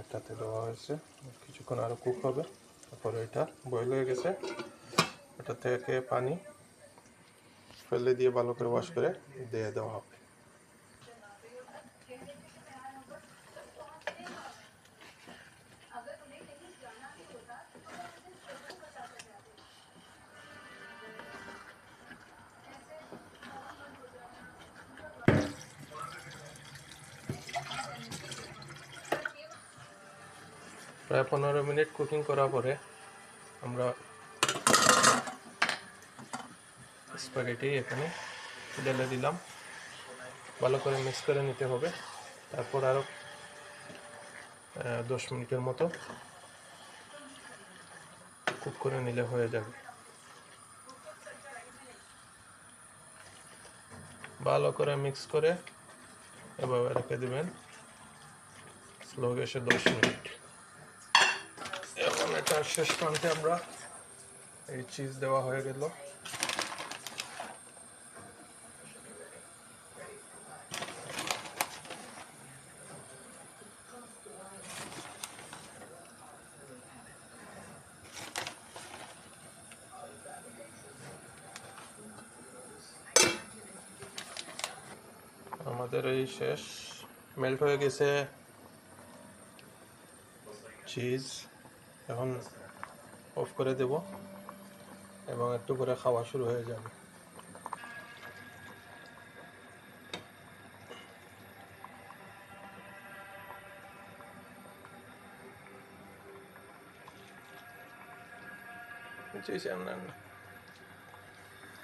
এটাতে দেওয়া হয়েছে, কিছুক্ষণ আরও কুক হবে। তারপরে এটা বয়েল হয়ে গেছে, এটা থেকে পানি ফেলে দিয়ে ভালো করে ওয়াশ করে দিয়ে দেওয়া হবে। প্রায় 15 মিনিট কুকিং করার পরে আমরা স্প্যাগেটি এখানে ঢেলে দিলাম, ভালো করে মিক্স করে নিতে হবে। তারপর আরও 10 মিনিটের মতো কুক করে নিলে হয়ে যাবে। ভালো করে মিক্স করে এভাবে রেখে দেবেন স্লো গ্যাসে 10 মিনিট। এখন এটা শেষ প্রান্তে আমরা এই চিজ দেওয়া হয়ে গেল। আমাদের এই শেষ, মেল্ট হয়ে গেছে চিজ। এখন অফ করে দেব এবং একটু করে খাওয়া শুরু হয়ে যাবে। চিজ